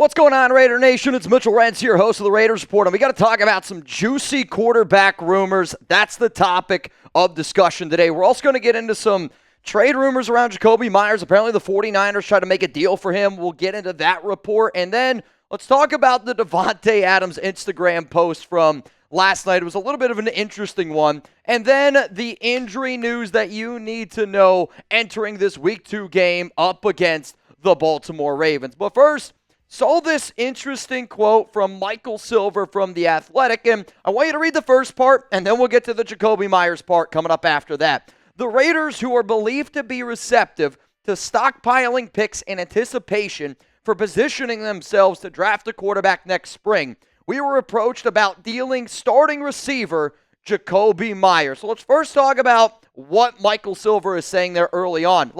What's going on, Raider Nation? It's Mitchell Rentz here, host of the Raiders Report, and we got to talk about some juicy quarterback rumors. That's the topic of discussion today. We're also going to get into some trade rumors around Jakobi Meyers. Apparently the 49ers tried to make a deal for him. We'll get into that report. And then let's talk about the Davante Adams Instagram post from last night. It was a little bit of an interesting one. And then the injury news that you need to know entering this Week 2 game up against the Baltimore Ravens. But first, saw this interesting quote from Michael Silver from The Athletic, and I want you to read the first part, and then we'll get to the Jakobi Meyers part coming up after that. The Raiders, who are believed to be receptive to stockpiling picks in anticipation for positioning themselves to draft a quarterback next spring, we were approached about dealing starting receiver Jakobi Meyers. So let's first talk about what Michael Silver is saying there early on.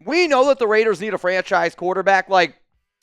We know that the Raiders need a franchise quarterback.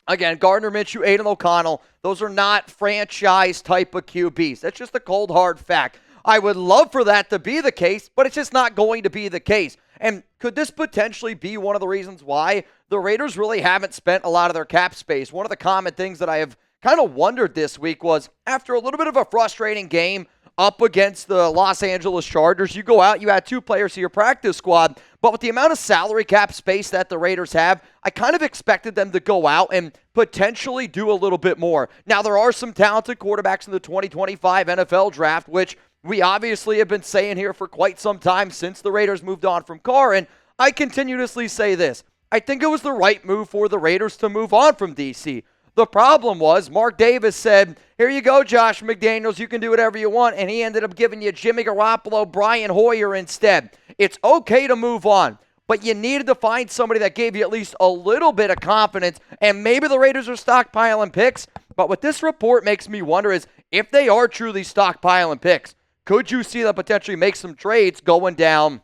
Again, Gardner Minshew, Aidan O'Connell, those are not franchise type of QBs. That's just a cold, hard fact. I would love for that to be the case, but it's just not going to be the case. And could this potentially be one of the reasons why the Raiders really haven't spent a lot of their cap space? One of the common things that I have kind of wondered this week was, after a little bit of a frustrating game up against the Los Angeles Chargers, you go out, you add two players to your practice squad, but with the amount of salary cap space that the Raiders have, I kind of expected them to go out and potentially do a little bit more. Now, there are some talented quarterbacks in the 2025 NFL draft, which we obviously have been saying here for quite some time since the Raiders moved on from Carr, and I continuously say this. I think it was the right move for the Raiders to move on from DC. The problem was Mark Davis said, here you go, Josh McDaniels, you can do whatever you want, and he ended up giving you Jimmy Garoppolo, Brian Hoyer instead. It's okay to move on, but you needed to find somebody that gave you at least a little bit of confidence, and maybe the Raiders are stockpiling picks, but what this report makes me wonder is, if they are truly stockpiling picks, could you see them potentially make some trades going down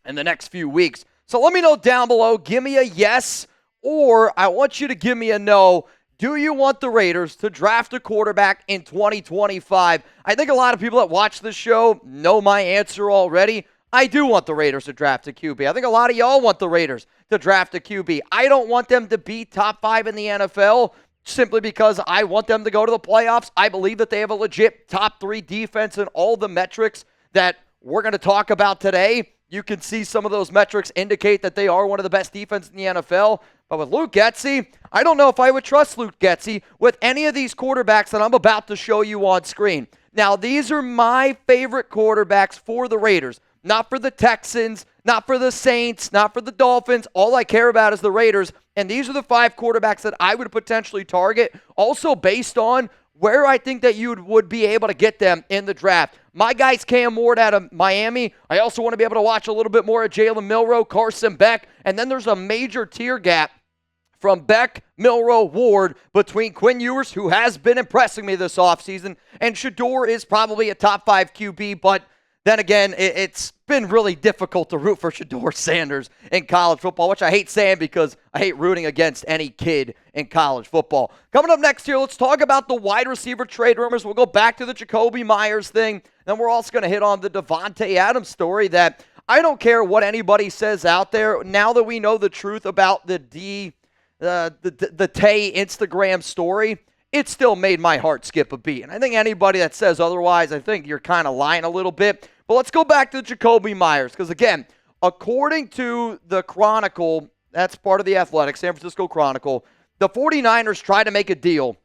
in the next few weeks? So let me know down below. Give me a yes, or I want you to give me a no. Do you want the Raiders to draft a quarterback in 2025? I think a lot of people that watch this show know my answer already. I do want the Raiders to draft a QB. I think a lot of y'all want the Raiders to draft a QB. I don't want them to be top 5 in the NFL simply because I want them to go to the playoffs. I believe that they have a legit top 3 defense in all the metrics that we're going to talk about today. You can see some of those metrics indicate that they are one of the best defenses in the NFL. But with Luke Getsy, I don't know if I would trust Luke Getsy with any of these quarterbacks that I'm about to show you on screen. Now, these are my favorite quarterbacks for the Raiders. Not for the Texans, not for the Saints, not for the Dolphins. All I care about is the Raiders. And these are the 5 quarterbacks that I would potentially target, also based on where I think that you would be able to get them in the draft. My guy's Cam Ward out of Miami. I also want to be able to watch a little bit more of Jalen, Milroe, Carson, Beck. And then there's a major tier gap from Beck, Milroe, Ward, between Quinn Ewers, who has been impressing me this offseason, and Shedeur is probably a top 5 QB, but then again, it's been really difficult to root for Shedeur Sanders in college football, which I hate saying because I hate rooting against any kid in college football. Coming up next here, let's talk about the wide receiver trade rumors. We'll go back to the Jakobi Meyers thing. Then we're also going to hit on the Davante Adams story that I don't care what anybody says out there. Now that we know the truth about the Tay Instagram story, it still made my heart skip a beat. And I think anybody that says otherwise, I think you're kind of lying a little bit. But let's go back to Jakobi Meyers, because again, according to the Chronicle, that's part of the Athletic, San Francisco Chronicle, the 49ers tried to make a deal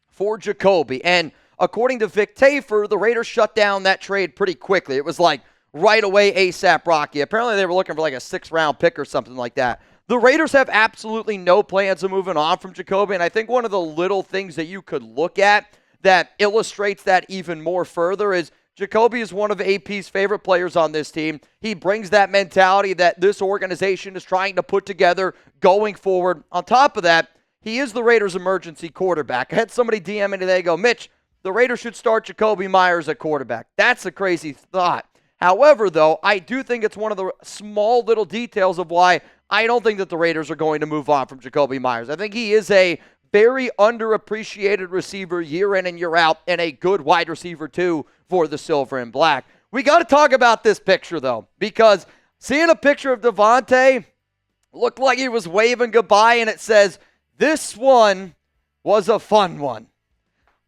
for Jakobi. And according to Vic Tafur, the Raiders shut down that trade pretty quickly. It was like right away ASAP Rocky. Apparently they were looking for like a 6th-round pick or something like that. The Raiders have absolutely no plans of moving on from Jakobi, and I think one of the little things that you could look at that illustrates that even more further is Jakobi is one of AP's favorite players on this team. He brings that mentality that this organization is trying to put together going forward. On top of that, he is the Raiders' emergency quarterback. I had somebody DM me today go, Mitch, the Raiders should start Jakobi Meyers at quarterback. That's a crazy thought. However, though, I do think it's one of the small little details of why I don't think that the Raiders are going to move on from Jakobi Meyers. I think he is a very underappreciated receiver year in and year out, and a good wide receiver too for the Silver and Black. We got to talk about this picture though, because seeing a picture of Davante looked like he was waving goodbye, and it says, "This one was a fun one.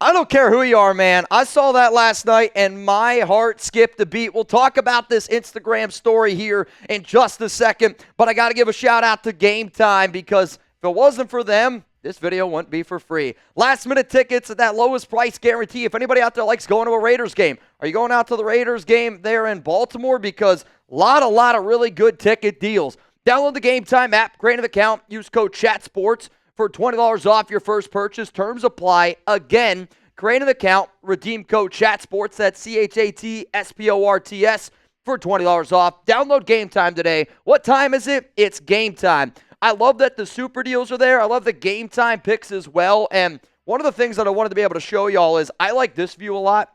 I don't care who you are, man. I saw that last night, and my heart skipped a beat. We'll talk about this Instagram story here in just a second, but I got to give a shout-out to Game Time because if it wasn't for them, this video wouldn't be for free. Last-minute tickets at that lowest price guarantee. If anybody out there likes going to a Raiders game, are you going out to the Raiders game there in Baltimore? Because a lot of really good ticket deals. Download the Game Time app, create an account, use code CHATSPORTS for $20 off your first purchase. Terms apply. Again, create an account, redeem code CHATSPORTS, that's CHATSPORTS for $20 off. Download Game Time today. What time is it? It's game time. I love that the super deals are there. I love the Game Time picks as well. And one of the things that I wanted to be able to show y'all is I like this view a lot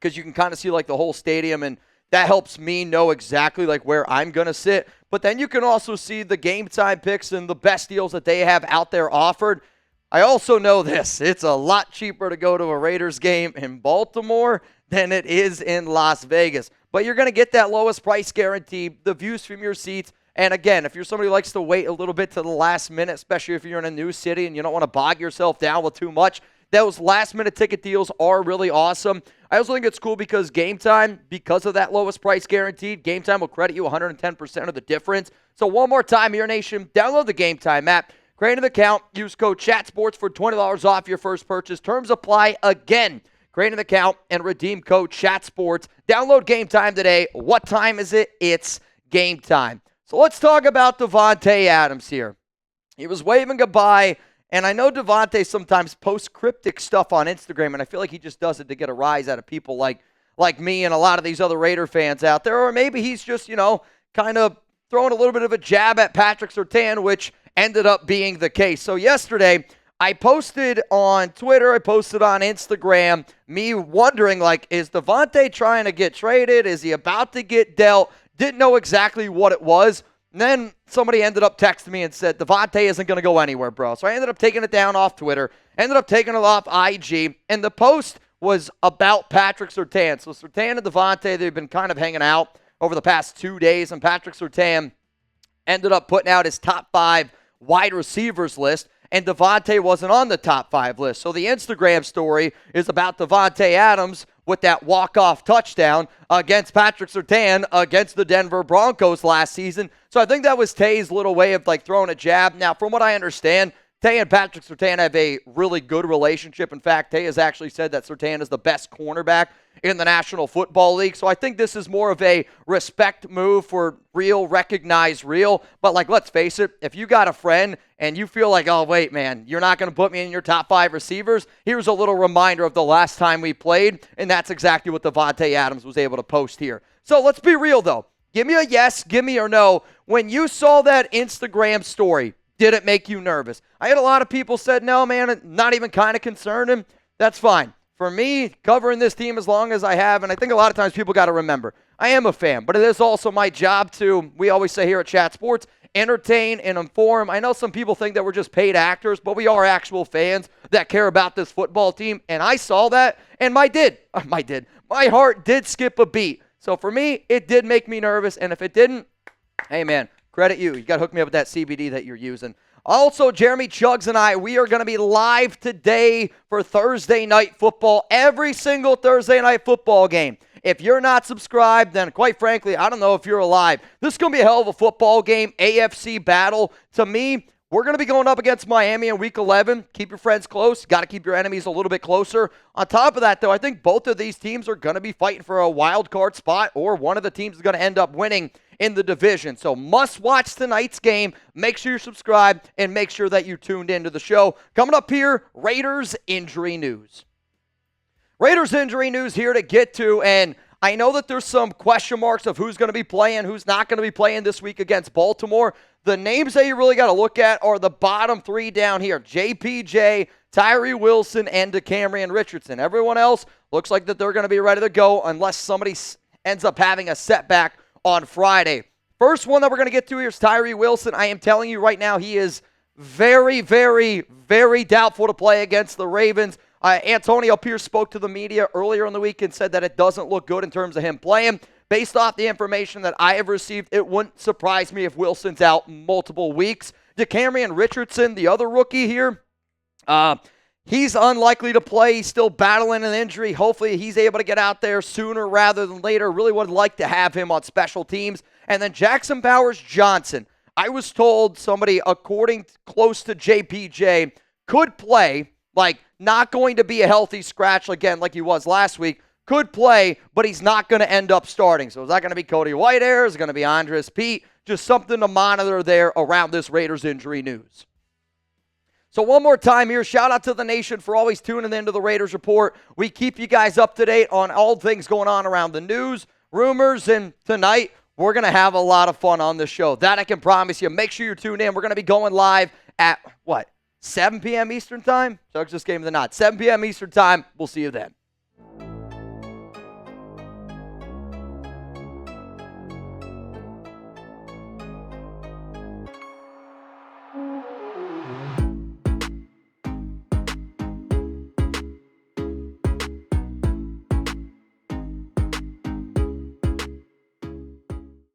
because you can kind of see like the whole stadium, and that helps me know exactly like where I'm going to sit. But then you can also see the Game Time picks and the best deals that they have out there offered. I also know this. It's a lot cheaper to go to a Raiders game in Baltimore than it is in Las Vegas. But you're going to get that lowest price guarantee, the views from your seats. And again, if you're somebody who likes to wait a little bit to the last minute, especially if you're in a new city and you don't want to bog yourself down with too much, those last-minute ticket deals are really awesome. I also think it's cool because Game Time, because of that lowest price guaranteed, Game Time will credit you 110% of the difference. So one more time, your nation, download the Game Time app, create an account, use code CHATSPORTS for $20 off your first purchase. Terms apply. Again, create an account and redeem code CHATSPORTS. Download Game Time today. What time is it? It's Game Time. So let's talk about Davante Adams here. He was waving goodbye. And I know Davante sometimes posts cryptic stuff on Instagram, and I feel like he just does it to get a rise out of people like me and a lot of these other Raider fans out there. Or maybe he's just, kind of throwing a little bit of a jab at Patrick Surtain, which ended up being the case. So yesterday, I posted on Twitter, I posted on Instagram, me wondering, is Davante trying to get traded? Is he about to get dealt? Didn't know exactly what it was. And then somebody ended up texting me and said, Davante isn't going to go anywhere, bro. So I ended up taking it down off Twitter, ended up taking it off IG, and the post was about Patrick Surtain. So Surtain and Davante, they've been kind of hanging out over the past 2 days, and Patrick Surtain ended up putting out his top 5 wide receivers list, and Davante wasn't on the top 5 list. So the Instagram story is about Davante Adams with that walk-off touchdown against Patrick Surtain against the Denver Broncos last season. So I think that was Tay's little way of throwing a jab. Now, from what I understand, Tay and Patrick Surtain have a really good relationship. In fact, Tay has actually said that Surtain is the best cornerback in the National Football League. So I think this is more of a respect move for real, recognize real. But let's face it, if you got a friend and you feel like, oh, wait, man, you're not going to put me in your top 5 receivers, here's a little reminder of the last time we played, and that's exactly what Davante Adams was able to post here. So let's be real, though. Give me a yes, give me a no. When you saw that Instagram story, did it make you nervous? I had a lot of people said, no, man, not even kind of concerned him. That's fine. For me, covering this team as long as I have, and I think a lot of times people got to remember, I am a fan, but it is also my job to, we always say here at Chat Sports, entertain and inform. I know some people think that we're just paid actors, but we are actual fans that care about this football team, and I saw that, and my heart did skip a beat. So for me, it did make me nervous, and if it didn't, hey, man, credit you. You got to hook me up with that CBD that you're using. Also, Jeremy Chuggs and I, we are going to be live today for Thursday Night Football, every single Thursday Night Football game. If you're not subscribed, then quite frankly, I don't know if you're alive. This is going to be a hell of a football game, AFC battle. To me, we're going to be going up against Miami in Week 11. Keep your friends close. Got to keep your enemies a little bit closer. On top of that, though, I think both of these teams are going to be fighting for a wild card spot, or one of the teams is going to end up winning in the division. So must watch tonight's game. Make sure you're subscribed and make sure that you tuned into the show. Coming up here, Raiders injury news. Raiders injury news here to get to, and I know that there's some question marks of who's going to be playing, who's not going to be playing this week against Baltimore. The names that you really got to look at are the bottom 3 down here: JPJ, Tyree Wilson, and DeCamerion Richardson. Everyone else looks like that they're going to be ready to go unless somebody ends up having a setback on Friday. First one that we're going to get to here is Tyree Wilson. I am telling you right now, he is very, very, very doubtful to play against the Ravens. Antonio Pierce spoke to the media earlier in the week and said that it doesn't look good in terms of him playing. Based off the information that I have received, it wouldn't surprise me if Wilson's out multiple weeks. DeCamerion Richardson, the other rookie here, He's unlikely to play. He's still battling an injury. Hopefully he's able to get out there sooner rather than later. Really would like to have him on special teams. And then Jackson Powers-Johnson. I was told somebody, according close to JPJ, could play, like not going to be a healthy scratch again like he was last week. Could play, but he's not going to end up starting. So is that going to be Cody Whitehair? Is it going to be Andres Pete? Just something to monitor there around this Raiders injury news. So one more time here, shout out to the nation for always tuning into the Raiders Report. We keep you guys up to date on all things going on around the news, rumors, and tonight we're going to have a lot of fun on this show. That I can promise you. Make sure you tune in. We're going to be going live at, 7 p.m. Eastern Time? So I just gave me the nod. 7 p.m. Eastern Time. We'll see you then.